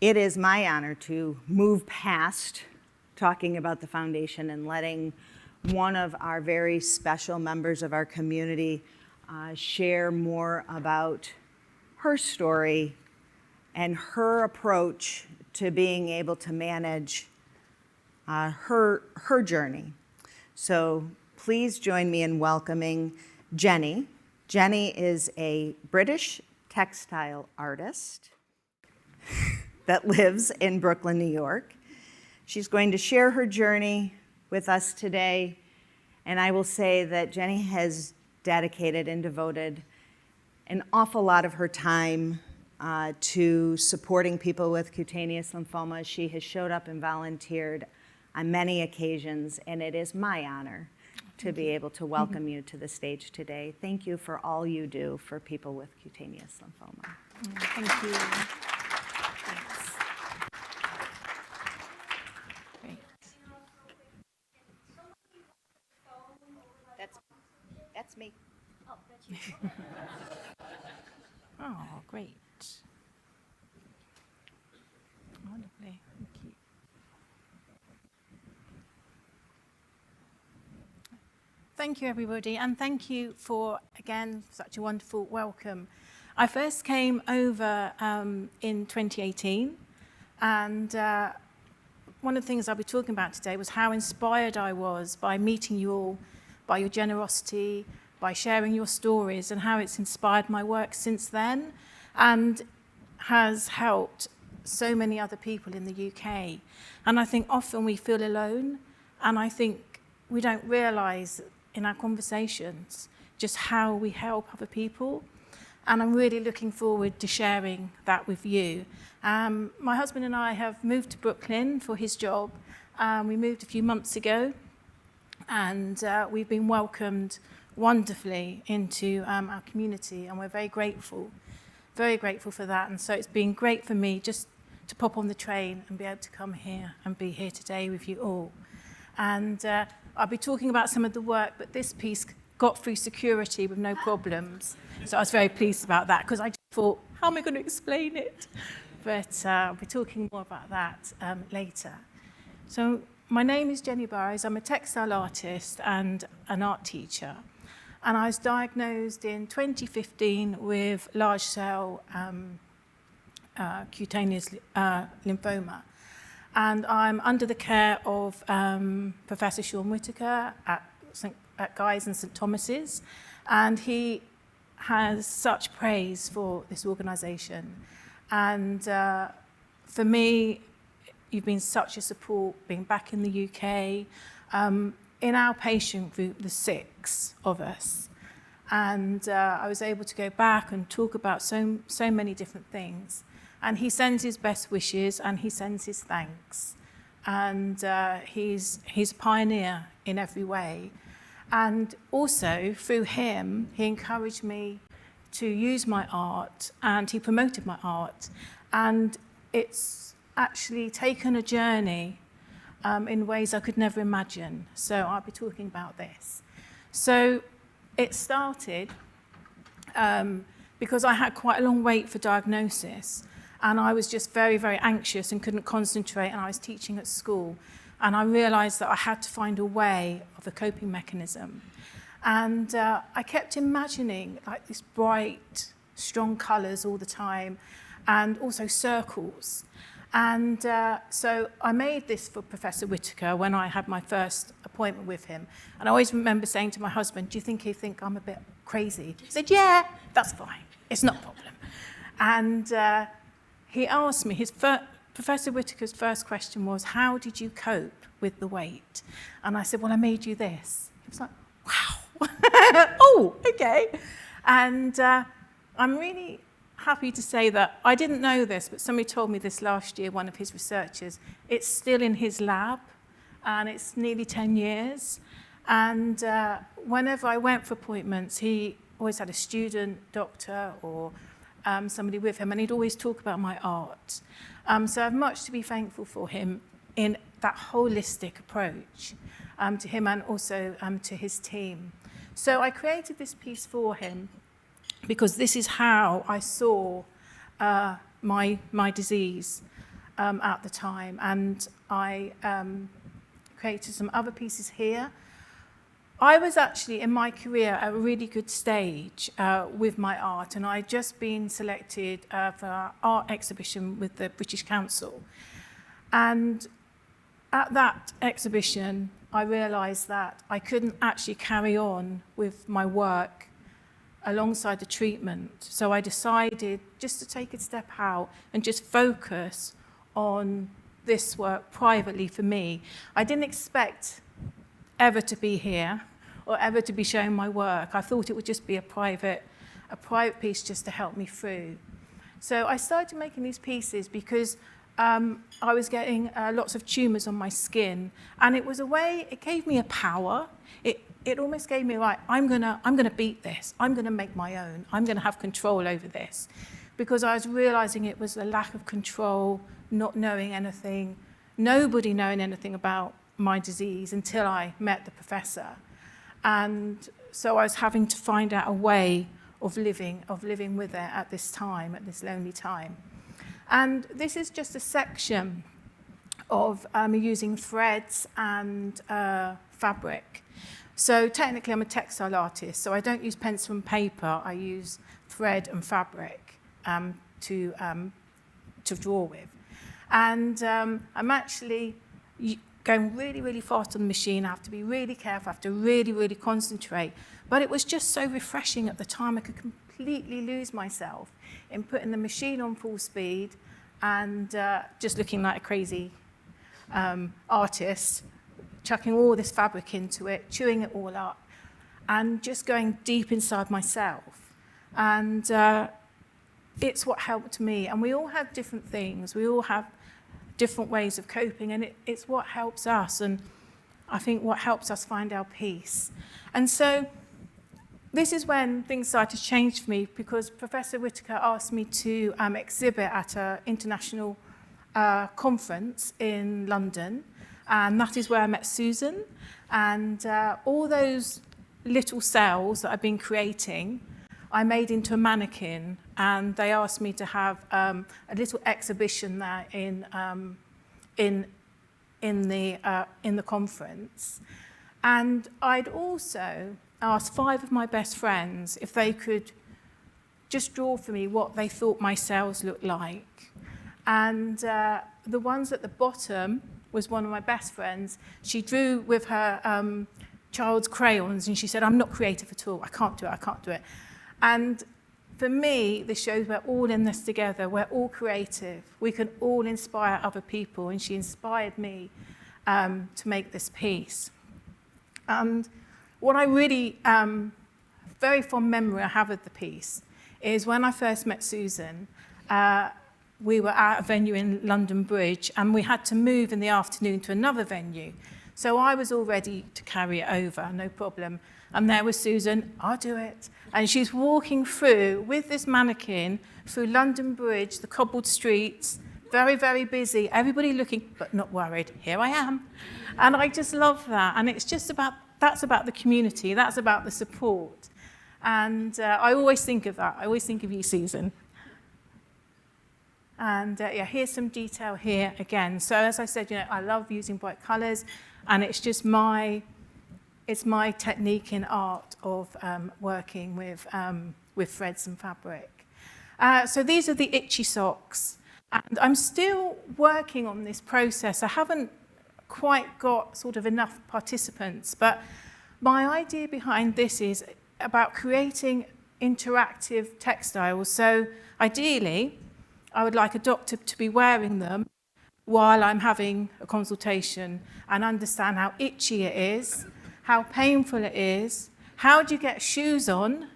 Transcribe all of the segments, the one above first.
It is my honor to move past talking about the foundation and letting one of our very special members of our community share more about her story and her approach to being able to manage her journey. So please join me in welcoming Jenni. Jenni is a British textile artist that lives in Brooklyn, New York. She's going to share her journey with us today, and I will say that Jenni has dedicated and devoted an awful lot of her time to supporting people with cutaneous lymphoma. She has showed up and volunteered on many occasions, and it is my honor to be able to welcome you to the stage today. Thank you for all you do for people with cutaneous lymphoma. Thank you. Thanks. Great. That's me. Oh, that's you. Oh, great. Wonderfully. Thank you. Thank you, everybody, and thank you for, again, such a wonderful welcome. I first came over in 2018, and one of the things I'll be talking about today was how inspired I was by meeting you all, by your generosity, by sharing your stories, and how it's inspired my work since then and has helped so many other people in the UK. And I think often we feel alone, and I think we don't realise in our conversations just how we help other people. And I'm really looking forward to sharing that with you. My husband and I have moved to Brooklyn for his job. We moved a few months ago, and we've been welcomed wonderfully into our community, and we're very grateful for that. And so it's been great for me just to pop on the train and be able to come here and be here today with you all. And I'll be talking about some of the work, but this piece got through security with no problems. So I was very pleased about that, because I just thought, how am I going to explain it? But I'll be talking more about that later. So my name is Jenni Burrows. I'm a textile artist and an art teacher. And I was diagnosed in 2015 with large cell cutaneous lymphoma. And I'm under the care of Professor Sean Whitaker at Guy's and St Thomas's. And he has such praise for this organisation. And for me, you've been such a support, being back in the UK. In our patient group, there's 6 of us. And I was able to go back and talk about so many different things. And he sends his best wishes and he sends his thanks. And he's a pioneer in every way. And also, through him, he encouraged me to use my art, and he promoted my art. And it's actually taken a journey in ways I could never imagine. So I'll be talking about this. So it started because I had quite a long wait for diagnosis. And I was just very, very anxious and couldn't concentrate, and I was teaching at school. And I realised that I had to find a way of a coping mechanism. And I kept imagining like these bright, strong colours all the time, and also circles. And so I made this for Professor Whitaker when I had my first appointment with him. And I always remember saying to my husband, do you think he'd think I'm a bit crazy? He said, yeah, that's fine. It's not a problem. And he asked me, Professor Whitaker's first question was, how did you cope with the weight? And I said, well, I made you this. He was like, wow. Oh, okay. And I'm really happy to say that I didn't know this, but somebody told me this last year, one of his researchers. It's still in his lab, and it's nearly 10 years. And whenever I went for appointments, he always had a student, doctor, or somebody with him, and he'd always talk about my art. So I have much to be thankful for him in that holistic approach to him and also to his team. So I created this piece for him because this is how I saw my disease. at the time, and I created some other pieces here. I was actually in my career at a really good stage with my art, and I'd just been selected for an art exhibition with the British Council. And at that exhibition, I realised that I couldn't actually carry on with my work alongside the treatment. So I decided just to take a step out and just focus on this work privately for me. I didn't expect ever to be here or ever to be showing my work. I thought it would just be a private piece just to help me through. So I started making these pieces because I was getting lots of tumours on my skin, and it was a way, it gave me a power. It almost gave me, right, I'm gonna beat this. I'm gonna make my own. I'm gonna have control over this. Because I was realising it was a lack of control, not knowing anything, nobody knowing anything about my disease until I met the professor. And so I was having to find out a way of living with it at this time, at this lonely time. And this is just a section of using threads and fabric. So technically I'm a textile artist, so I don't use pencil and paper, I use thread and fabric to draw with. And I'm actually going really, really fast on the machine. I have to be really careful, I have to really, really concentrate. But it was just so refreshing at the time. I could completely lose myself in putting the machine on full speed and just looking like a crazy artist, chucking all this fabric into it, chewing it all up, and just going deep inside myself. And it's what helped me. And we all have different things. We all have different ways of coping, and it's what helps us, and I think what helps us find our peace. And so this is when things started to change for me, because Professor Whitaker asked me to exhibit at an international conference in London, and that is where I met Susan. And all those little cells that I've been creating, I made into a mannequin, and they asked me to have a little exhibition there in the conference. And I'd also asked 5 of my best friends if they could just draw for me what they thought my cells looked like. And the ones at the bottom was one of my best friends. She drew with her child's crayons, and she said, "I'm not creative at all. I can't do it. I can't do it." And for me, this shows we're all in this together. We're all creative. We can all inspire other people, and she inspired me to make this piece. And what I really, very fond memory I have of the piece is when I first met Susan, we were at a venue in London Bridge, and we had to move in the afternoon to another venue. So I was all ready to carry it over, no problem. And there was Susan, "I'll do it." And she's walking through with this mannequin through London Bridge, the cobbled streets, very, very busy, everybody looking, but not worried. Here I am. And I just love that. And it's just about, that's about the community, that's about the support. And I always think of that. I always think of you, Susan. And yeah, here's some detail here again. So as I said, I love using bright colours, and it's just it's my technique in art of working with threads and fabric. So these are the itchy socks. And I'm still working on this process. I haven't quite got sort of enough participants, but my idea behind this is about creating interactive textiles. So ideally, I would like a doctor to be wearing them while I'm having a consultation and understand how itchy it is, how painful it is, how do you get shoes on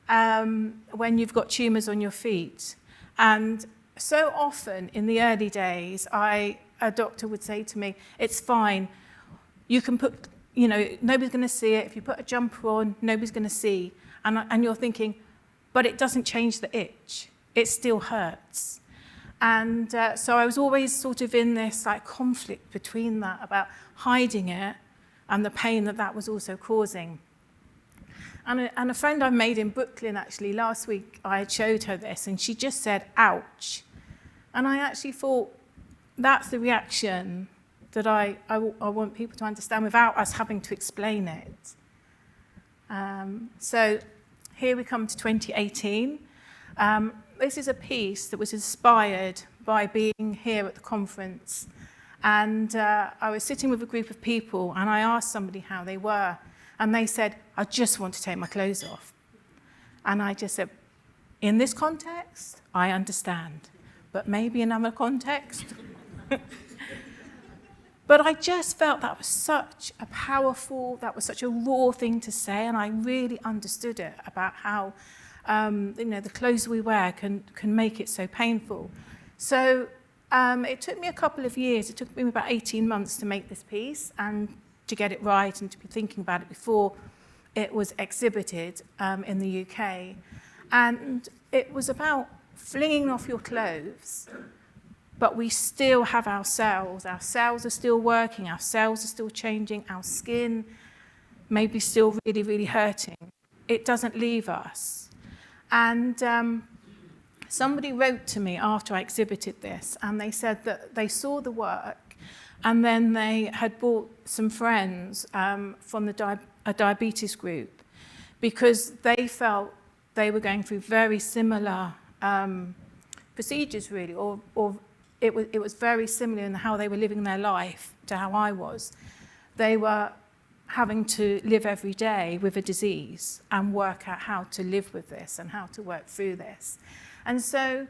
when you've got tumours on your feet. And so often in the early days, a doctor would say to me, "It's fine, you can put, nobody's going to see it. If you put a jumper on, nobody's going to see." And you're thinking, but it doesn't change the itch. It still hurts. And so I was always sort of in this conflict between that, about hiding it and the pain that was also causing. And a friend I made in Brooklyn, actually, last week, I had showed her this, and she just said, "Ouch." And I actually thought that's the reaction that I want people to understand without us having to explain it. So here we come to 2018. This is a piece that was inspired by being here at the conference. And I was sitting with a group of people and I asked somebody how they were. And they said, I just want to take my clothes off. And I just said, in this context, I understand. But maybe in another context. But I just felt that was such a powerful, that was such a raw thing to say. And I really understood it about how the clothes we wear can make it so painful. So it took me a couple of years. It took me about 18 months to make this piece and to get it right and to be thinking about it before it was exhibited in the UK. And it was about flinging off your clothes, but we still have our cells. Our cells are still working. Our cells are still changing. Our skin may be still really, really hurting. It doesn't leave us. And somebody wrote to me after I exhibited this, and they said that they saw the work, and then they had brought some friends from a diabetes group because they felt they were going through very similar procedures, really, or it was very similar in how they were living their life to how I was. They were having to live every day with a disease and work out how to live with this and how to work through this. And so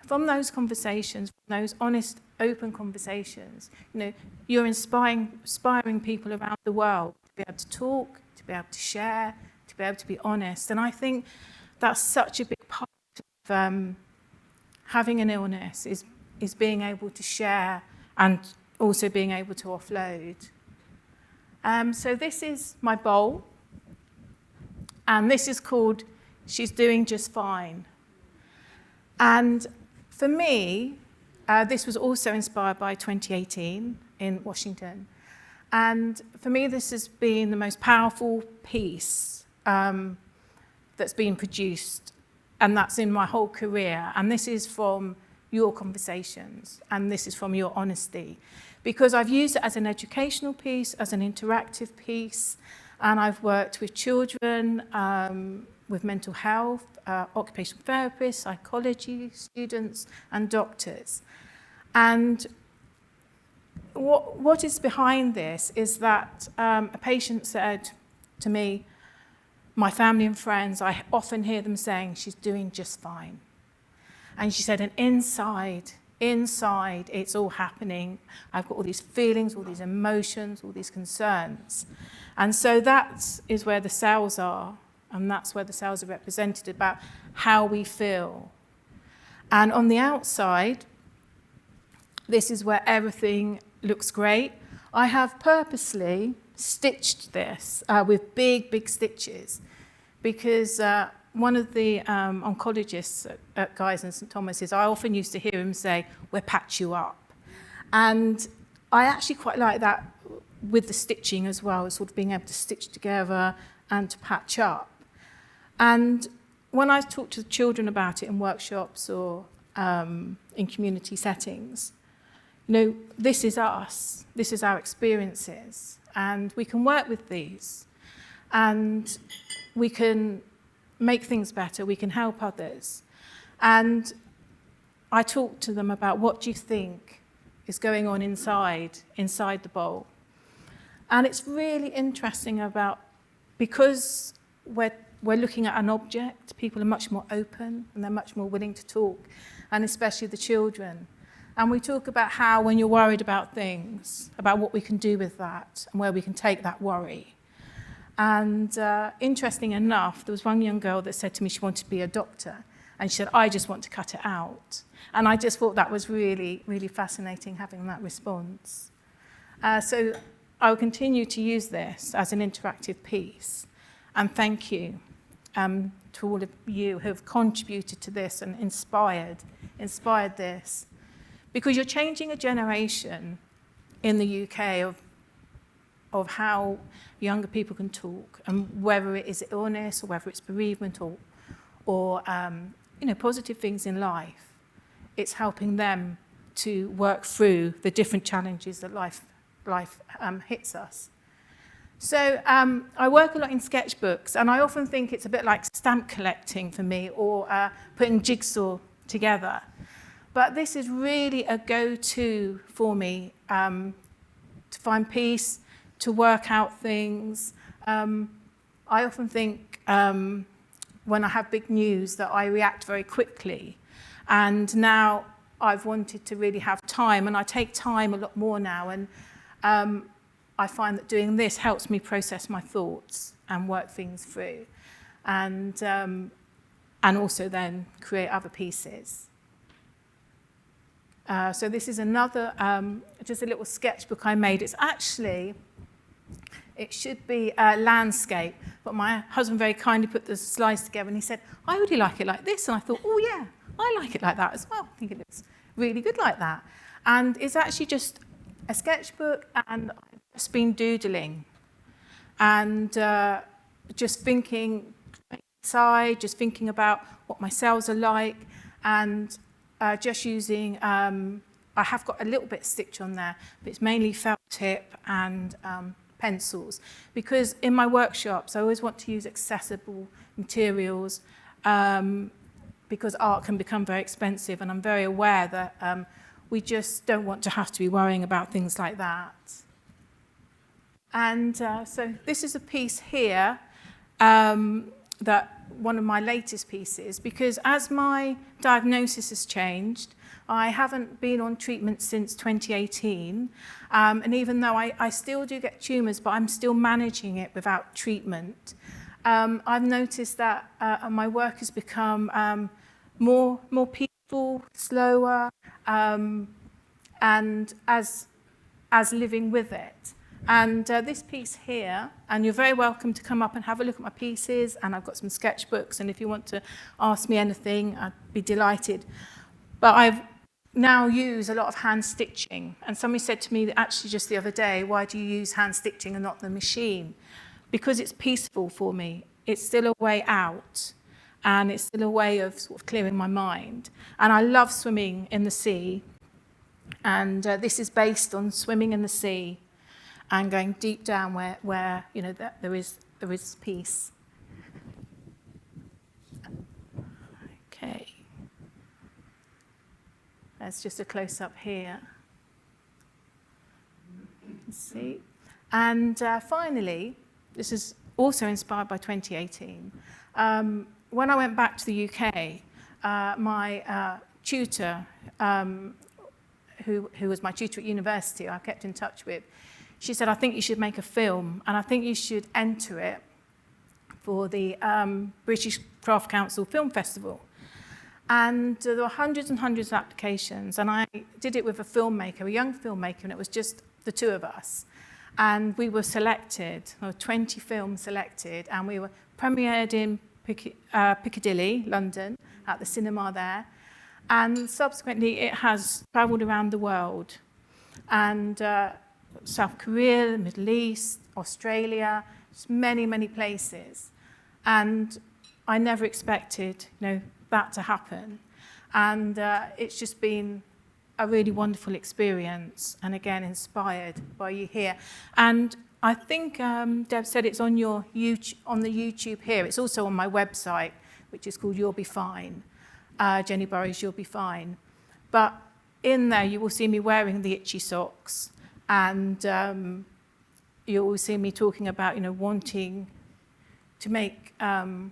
from those conversations, from those honest, open conversations, you're inspiring people around the world to be able to talk, to be able to share, to be able to be honest. And I think that's such a big part of having an illness is being able to share and also being able to offload. So this is my bowl, and this is called She's Doing Just Fine. And for me, this was also inspired by 2018 in Washington. And for me, this has been the most powerful piece that's been produced, and that's in my whole career. And this is from your conversations, and this is from your honesty. Because I've used it as an educational piece, as an interactive piece, and I've worked with children, with mental health, occupational therapists, psychology students, and doctors. And what is behind this is that a patient said to me, my family and friends, I often hear them saying, she's doing just fine. And she said, and inside, it's all happening. I've got all these feelings, all these emotions, all these concerns. And so that is where the cells are, and that's where the cells are represented, about how we feel. And on the outside, this is where everything looks great. I have purposely stitched this with big, big stitches because one of the oncologists at Guy's and St Thomas's, I often used to hear him say, we'll patch you up. And I actually quite like that with the stitching as well, sort of being able to stitch together and to patch up. And when I talk to children about it in workshops or in community settings, this is us, this is our experiences, and we can work with these, and we can make things better, we can help others. And I talk to them about what do you think is going on inside the bowl. And it's really interesting because we're looking at an object, people are much more open and they're much more willing to talk, and especially the children. And we talk about how when you're worried about things, about what we can do with that and where we can take that worry. And interesting enough, there was one young girl that said to me she wanted to be a doctor. And she said, I just want to cut it out. And I just thought that was really, really fascinating, having that response. So I will continue to use this as an interactive piece. And thank you to all of you who have contributed to this and inspired this. Because you're changing a generation in the UK of how younger people can talk, and whether it is illness or whether it's bereavement or positive things in life. it's helping them to work through the different challenges that life hits us. So I work a lot in sketchbooks, and I often think it's a bit like stamp collecting for me, or putting jigsaw together. But this is really a go-to for me to find peace, to work out things. I often think when I have big news that I react very quickly. And now I've wanted to really have time, and I take time a lot more now. And I find that doing this helps me process my thoughts and work things through. And also then create other pieces. So this is another, just a little sketchbook I made. It's actually, it should be a landscape, but my husband very kindly put the slides together, and he said, I really like it like this. And I thought, oh yeah, I like it like that as well. I think it looks really good like that. And it's actually just a sketchbook, and I've just been doodling and just thinking inside, just thinking about what my cells are like, and just using, I have got a little bit of stitch on there, but it's mainly felt tip and pencils, because in my workshops I always want to use accessible materials, because art can become very expensive, and I'm very aware that we just don't want to have to be worrying about things like that. And so this is a piece here, that one of my latest pieces, because as my diagnosis has changed, I haven't been on treatment since 2018, and even though I still do get tumours, but I'm still managing it without treatment, I've noticed that my work has become more peaceful, slower, and as living with it. And this piece here, and you're very welcome to come up and have a look at my pieces, and I've got some sketchbooks, and if you want to ask me anything, I'd be delighted. But I've now used a lot of hand stitching, and somebody said to me that actually just the other day, why do you use hand stitching and not the machine? Because it's peaceful for me. It's still a way out, and it's still a way of sort of clearing my mind. And I love swimming in the sea, and this is based on swimming in the sea and going deep down where you know, there is peace. Okay. That's just a close-up here. Let's see. And finally, this is also inspired by 2018. When I went back to the UK, my tutor, who was my tutor at university, I kept in touch with, she said, I think you should make a film, and I think you should enter it for the British Craft Council Film Festival. And there were hundreds and hundreds of applications, and I did it with a filmmaker, a young filmmaker, and it was just the two of us. And we were selected, there were 20 films selected, and we were premiered in Piccadilly, London, at the cinema there. And subsequently, it has travelled around the world. And South Korea, the Middle East, Australia, just many, many places. And I never expected, that to happen. And it's just been a really wonderful experience, and again, inspired by you here. And I think Deb said it's on your on the YouTube here. It's also on my website, which is called You'll Be Fine. Jenni Burrows, You'll Be Fine. But in there, you will see me wearing the itchy socks. And you will see me talking about, wanting to make, to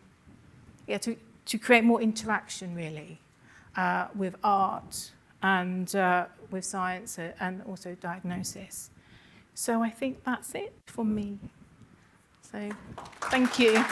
create more interaction, really, with art and with science and also diagnosis. So I think that's it for me. So thank you.